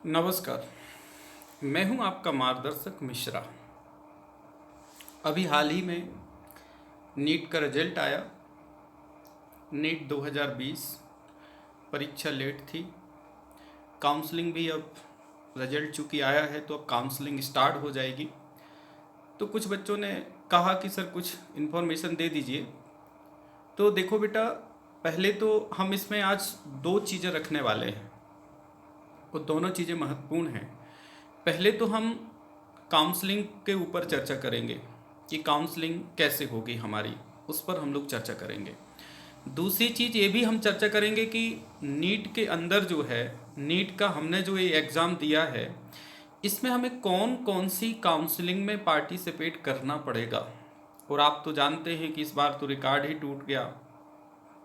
नमस्कार। मैं हूं आपका मार्गदर्शक मिश्रा। अभी हाल ही में नीट का रिजल्ट आया। नीट 2020 परीक्षा लेट थी। काउंसलिंग भी अब रिजल्ट चूँकि आया है तो अब काउंसलिंग स्टार्ट हो जाएगी। तो कुछ बच्चों ने कहा कि सर कुछ इन्फॉर्मेशन दे दीजिए। तो देखो बेटा, पहले तो हम इसमें आज दो चीज़ें रखने वाले हैं और दोनों चीज़ें महत्वपूर्ण हैं। पहले तो हम काउंसलिंग के ऊपर चर्चा करेंगे कि काउंसलिंग कैसे होगी हमारी, उस पर हम लोग चर्चा करेंगे। दूसरी चीज़ ये भी हम चर्चा करेंगे कि नीट के अंदर जो है, नीट का हमने जो ये एग्ज़ाम दिया है, इसमें हमें कौन कौन सी काउंसलिंग में पार्टिसिपेट करना पड़ेगा। और आप तो जानते हैं कि इस बार तो रिकॉर्ड ही टूट गया,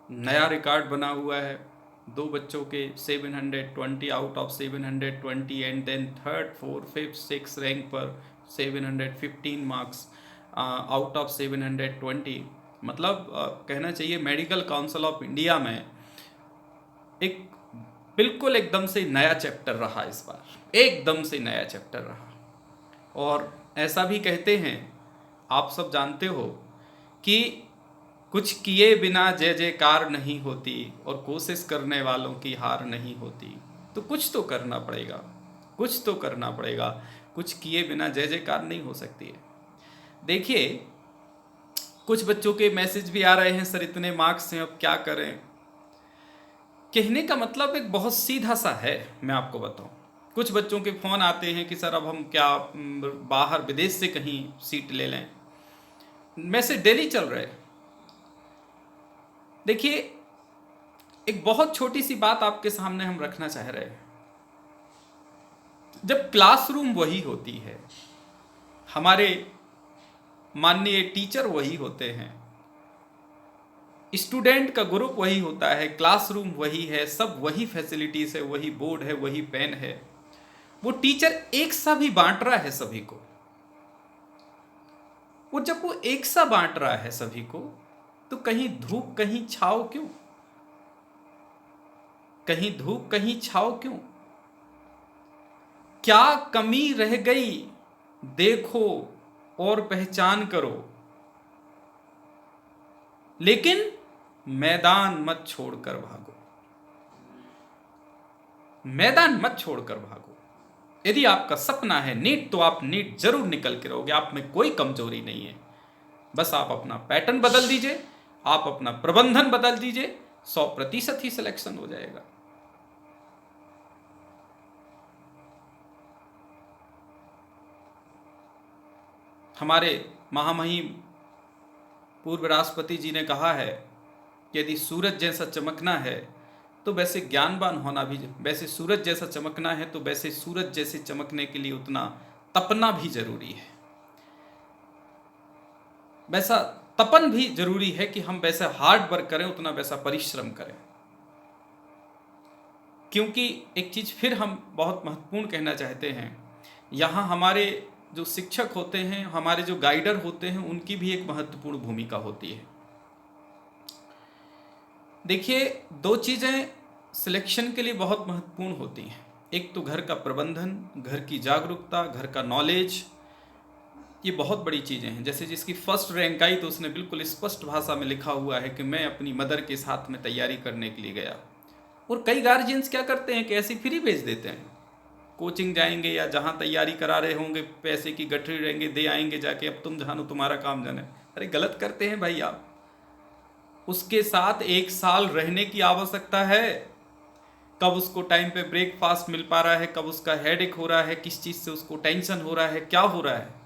नया रिकॉर्ड बना हुआ है। दो बच्चों के 720 out of 720 and then third fourth fifth six rank पर 715 मार्क्स आउट ऑफ 720। मतलब कहना चाहिए मेडिकल काउंसिल ऑफ इंडिया में एक बिल्कुल एकदम से नया चैप्टर रहा इस बार, एकदम से नया चैप्टर रहा। और ऐसा भी कहते हैं, आप सब जानते हो कि कुछ किए बिना जय जयकार नहीं होती और कोशिश करने वालों की हार नहीं होती। तो कुछ तो करना पड़ेगा, कुछ तो करना पड़ेगा। कुछ किए बिना जय जयकार नहीं हो सकती है। देखिए, कुछ बच्चों के मैसेज भी आ रहे हैं, सर इतने मार्क्स हैं अब क्या करें। कहने का मतलब एक बहुत सीधा सा है, मैं आपको बताऊं। कुछ बच्चों के फ़ोन आते हैं कि सर अब हम क्या बाहर विदेश से कहीं सीट ले लें। मैसेज डेली चल रहे हैं। देखिए, एक बहुत छोटी सी बात आपके सामने हम रखना चाह रहे हैं। जब क्लासरूम वही होती है, हमारे माननीय टीचर वही होते हैं, स्टूडेंट का ग्रुप वही होता है, क्लासरूम वही है, सब वही फैसिलिटीज है, वही बोर्ड है, वही पेन है, वो टीचर एक सा भी बांट रहा है सभी को। वो जब वो एक सा बांट रहा है सभी को, तो कहीं धूप कहीं छाव क्यों? कहीं धूप कहीं छाव क्यों? क्या कमी रह गई देखो और पहचान करो, लेकिन मैदान मत छोड़कर भागो। मैदान मत छोड़कर भागो। यदि आपका सपना है नीट, तो आप नीट जरूर निकल के रहोगे। आप में कोई कमजोरी नहीं है। बस आप अपना पैटर्न बदल दीजिए, आप अपना प्रबंधन बदल दीजिए, 100% ही सिलेक्शन हो जाएगा। हमारे महामहिम पूर्व राष्ट्रपति जी ने कहा है कि यदि सूरज जैसा चमकना है तो वैसे ज्ञानवान होना भी, वैसे सूरज जैसा चमकना है तो वैसे सूरज जैसे चमकने के लिए उतना तपना भी जरूरी है। वैसा तपन भी जरूरी है कि हम वैसा हार्ड वर्क करें, उतना वैसा परिश्रम करें। क्योंकि एक चीज़ फिर हम बहुत महत्वपूर्ण कहना चाहते हैं, यहाँ हमारे जो शिक्षक होते हैं, हमारे जो गाइडर होते हैं, उनकी भी एक महत्वपूर्ण भूमिका होती है। देखिए, दो चीज़ें सिलेक्शन के लिए बहुत महत्वपूर्ण होती हैं। एक तो घर का प्रबंधन, घर की जागरूकता, घर का नॉलेज, ये बहुत बड़ी चीज़ें हैं। जैसे जिसकी फर्स्ट रैंक आई तो उसने बिल्कुल स्पष्ट भाषा में लिखा हुआ है कि मैं अपनी मदर के साथ में तैयारी करने के लिए गया। और कई गार्जियंस क्या करते हैं कि ऐसे फ्री भेज देते हैं, कोचिंग जाएंगे या जहाँ तैयारी करा रहे होंगे, पैसे की गठरी रहेंगे, दे आएंगे जाके, अब तुम जानो तुम्हारा काम जाने। अरे गलत करते हैं भाई आप। उसके साथ एक साल रहने की आवश्यकता है। कब उसको टाइम पे ब्रेकफास्ट मिल पा रहा है, कब उसका हेडेक हो रहा है, किस चीज़ से उसको टेंशन हो रहा है, क्या हो रहा है।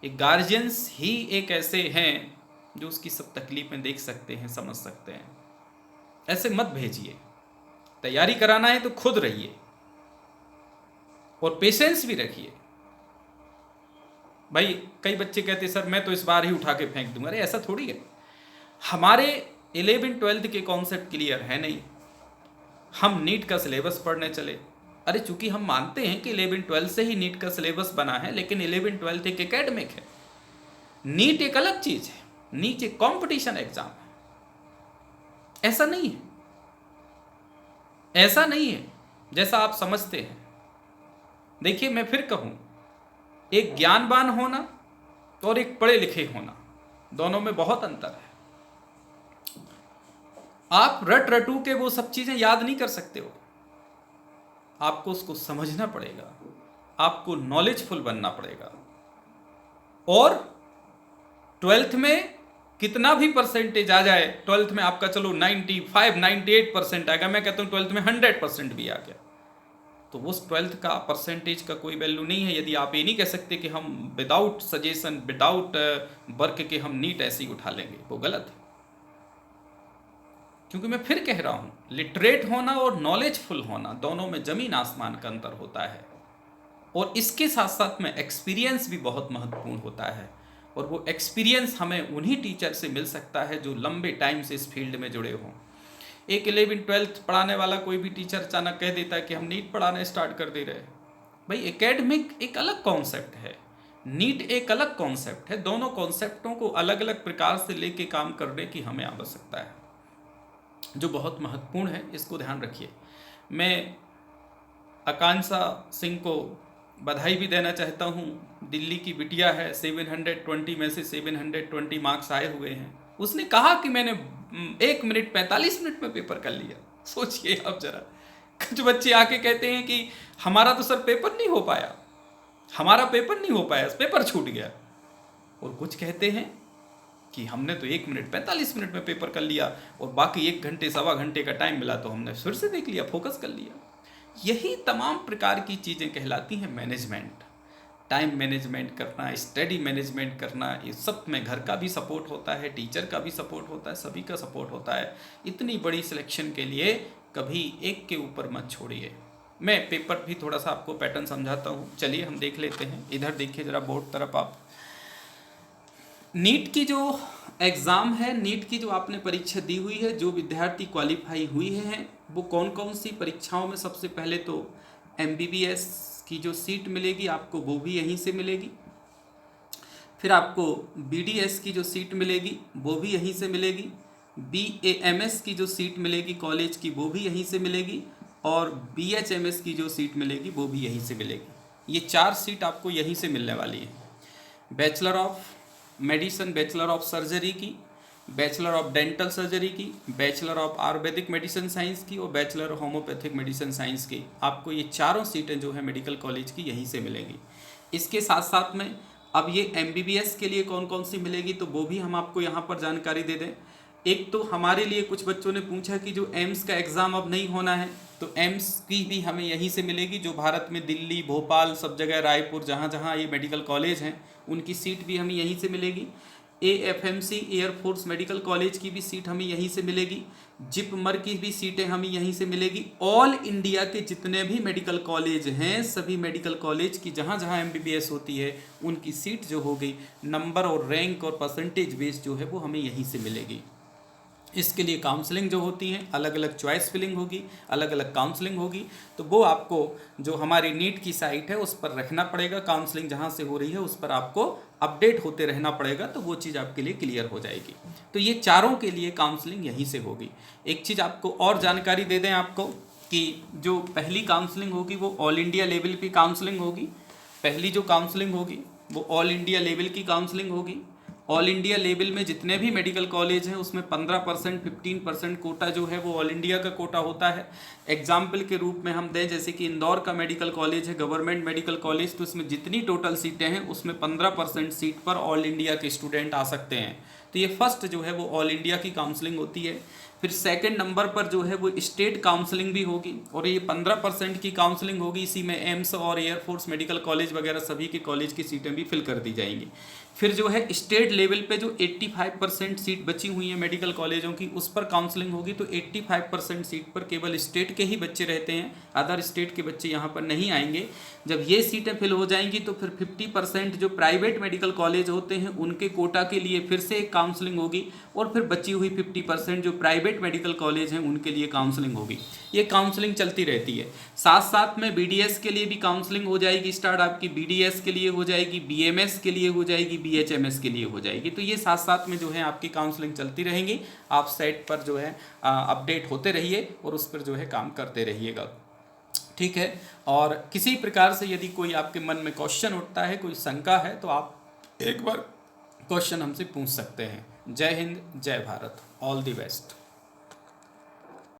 एक गार्जियंस ही एक ऐसे हैं जो उसकी सब तकलीफें देख सकते हैं, समझ सकते हैं। ऐसे मत भेजिए। तैयारी कराना है तो खुद रहिए और पेशेंस भी रखिए। भाई कई बच्चे कहते सर मैं तो इस बार ही उठा के फेंक दूंगा। अरे ऐसा थोड़ी है। हमारे 11वीं 12वीं के कॉन्सेप्ट क्लियर है नहीं, हम नीट का सिलेबस पढ़ने चले। अरे चूंकि हम मानते हैं कि 11वीं 12वीं से ही नीट का सिलेबस बना है, लेकिन 11वीं 12वीं एक एकेडमिक है, नीट एक अलग चीज है। नीट एक कॉम्पिटिशन एग्जाम है। ऐसा नहीं है, ऐसा नहीं है जैसा आप समझते हैं। देखिए मैं फिर कहूँ, एक ज्ञानवान होना और एक पढ़े लिखे होना, दोनों में बहुत अंतर है। आप रट रटू के वो सब चीज़ें याद नहीं कर सकते हो, आपको उसको समझना पड़ेगा, आपको नॉलेजफुल बनना पड़ेगा। और 12th में कितना भी परसेंटेज आ जाए, 12th में आपका चलो 95-98% आएगा, मैं कहता हूँ 12th में 100% भी आ गया, तो उस 12th का परसेंटेज का कोई वैल्यू नहीं है। यदि आप ये नहीं कह सकते कि हम विदाउट सजेशन, विदाउट वर्क के हम नीट ऐसे ही उठा लेंगे, वो गलत है। क्योंकि मैं फिर कह रहा हूँ, लिटरेट होना और नॉलेजफुल होना, दोनों में जमीन आसमान का अंतर होता है। और इसके साथ साथ में एक्सपीरियंस भी बहुत महत्वपूर्ण होता है, और वो एक्सपीरियंस हमें उन्हीं टीचर से मिल सकता है जो लंबे टाइम से इस फील्ड में जुड़े हों। एक 11th-12th पढ़ाने वाला कोई भी टीचर अचानक कह देता है कि हम नीट पढ़ाना स्टार्ट कर दे रहे हैं। भाई एकेडमिक एक अलग कॉन्सेप्ट है, नीट एक अलग कॉन्सेप्ट है, दोनों कॉन्सेप्टों को अलग अलग प्रकार से लेके काम करने की हमें आवश्यकता है, जो बहुत महत्वपूर्ण है, इसको ध्यान रखिए। मैं आकांक्षा सिंह को बधाई भी देना चाहता हूँ, दिल्ली की बिटिया है, 720 में से 720 मार्क्स आए हुए हैं। उसने कहा कि मैंने 1 मिनट 45 मिनट में पेपर कर लिया। सोचिए आप जरा, कुछ बच्चे आके कहते हैं कि हमारा तो सर पेपर नहीं हो पाया, हमारा पेपर नहीं हो पाया, पेपर छूट गया। और कुछ कहते हैं कि हमने तो 1 मिनट 45 मिनट में पेपर कर लिया, और बाकी 1 घंटे सवा घंटे का टाइम मिला तो हमने फिर से देख लिया, फोकस कर लिया। यही तमाम प्रकार की चीज़ें कहलाती हैं मैनेजमेंट। टाइम मैनेजमेंट करना, स्टडी मैनेजमेंट करना, इस सब में घर का भी सपोर्ट होता है, टीचर का भी सपोर्ट होता है, सभी का सपोर्ट होता है। इतनी बड़ी सिलेक्शन के लिए कभी एक के ऊपर मत छोड़िए। मैं पेपर भी थोड़ा सा आपको पैटर्न समझाता हूँ, चलिए हम देख लेते हैं। इधर देखिए जरा बोर्ड तरफ आप। नीट की जो एग्ज़ाम है, नीट की जो आपने परीक्षा दी हुई है, जो विद्यार्थी क्वालिफाई हुई हैं, वो कौन कौन सी परीक्षाओं में, सबसे पहले तो MBBS की जो सीट मिलेगी आपको, वो भी यहीं से मिलेगी। फिर आपको BDS की जो सीट मिलेगी वो भी यहीं से मिलेगी। BAMS की जो सीट मिलेगी कॉलेज की, वो भी यहीं से मिलेगी। और BHMS की जो सीट मिलेगी वो भी यहीं से मिलेगी। ये 4 सीट आपको यहीं से मिलने वाली है। Bachelor of medicine, bachelor of surgery की, बैचलर ऑफ डेंटल सर्जरी की, bachelor of Ayurvedic medicine science की, और बैचलर होम्योपैथिक मेडिसिन साइंस की, आपको ये चारों सीटें जो है मेडिकल कॉलेज की यहीं से मिलेंगी। इसके साथ साथ में अब ये MBBS के लिए कौन कौन सी मिलेगी, तो वो भी हम आपको यहाँ पर जानकारी दे दें। एक तो हमारे लिए कुछ बच्चों ने पूछा कि जो एम्स का एग्ज़ाम अब नहीं होना है, तो एम्स की भी हमें यहीं से मिलेगी, जो भारत में दिल्ली, भोपाल, सब जगह, रायपुर, जहाँ जहाँ ये मेडिकल कॉलेज हैं उनकी सीट भी हमें यहीं से मिलेगी। AFMC एयरफोर्स मेडिकल कॉलेज की भी सीट हमें यहीं से मिलेगी। जिपमर की भी सीटें हमें यहीं से मिलेगी। ऑल इंडिया के जितने भी मेडिकल कॉलेज हैं, सभी मेडिकल कॉलेज की जहाँ जहाँ MBBS होती है उनकी सीट जो होगी, नंबर और रैंक और परसेंटेज बेस जो है वो हमें यहीं से मिलेगी। इसके लिए काउंसलिंग जो होती है, अलग अलग चॉइस फिलिंग होगी, अलग अलग काउंसलिंग होगी, तो वो आपको जो हमारी नीट की साइट है उस पर रखना पड़ेगा। काउंसलिंग जहाँ से हो रही है उस पर आपको अपडेट होते रहना पड़ेगा, तो वो चीज़ आपके लिए क्लियर हो जाएगी। तो ये चारों के लिए काउंसलिंग यहीं से होगी। एक चीज़ आपको और जानकारी दे दें आपको कि जो पहली काउंसलिंग होगी वो ऑल इंडिया लेवल की काउंसलिंग होगी। पहली जो काउंसलिंग होगी वो ऑल इंडिया लेवल की काउंसलिंग होगी। ऑल इंडिया लेवल में जितने भी मेडिकल कॉलेज हैं उसमें 15%, 15% कोटा जो है वो ऑल इंडिया का कोटा होता है। एग्जाम्पल के रूप में हम दें, जैसे कि इंदौर का मेडिकल कॉलेज है, गवर्नमेंट मेडिकल कॉलेज, तो इसमें जितनी टोटल सीटें हैं उसमें 15% सीट पर ऑल इंडिया के स्टूडेंट आ सकते हैं। तो ये फर्स्ट जो है वो ऑल इंडिया की काउंसलिंग होती है। फिर सेकंड नंबर पर जो है वो स्टेट काउंसलिंग भी होगी, और ये 15% की काउंसलिंग होगी। इसी में एम्स और एयरफोर्स मेडिकल कॉलेज वगैरह सभी के कॉलेज की सीटें भी फिल कर दी जाएंगी। फिर जो है स्टेट लेवल पे जो 85% सीट बची हुई हैं मेडिकल कॉलेजों की, उस पर काउंसलिंग होगी। तो 85% सीट पर केवल स्टेट के ही बच्चे रहते हैं, अदर स्टेट के बच्चे यहाँ पर नहीं आएंगे। जब ये सीटें फिल हो जाएंगी तो फिर 50% जो प्राइवेट मेडिकल कॉलेज होते हैं उनके कोटा के लिए फिर से एक काउंसलिंग होगी, और फिर बची हुई 50% जो प्राइवेट मेडिकल कॉलेज हैं उनके लिए काउंसलिंग होगी। ये काउंसलिंग चलती रहती है। साथ साथ में BDS के लिए भी काउंसलिंग हो जाएगी स्टार्ट, आपकी BDS के लिए हो जाएगी, BMS के लिए हो जाएगी, BHMS के लिए हो जाएगी। तो ये साथ साथ में जो है आपकी काउंसलिंग चलती रहेंगी। आप साइट पर जो है अपडेट होते रहिए और उस पर जो है काम करते रहिएगा। ठीक है। और किसी प्रकार से यदि कोई आपके मन में क्वेश्चन उठता है, कोई शंका है, तो आप एक बार क्वेश्चन हमसे पूछ सकते हैं। जय हिंद, जय भारत, ऑल द बेस्ट।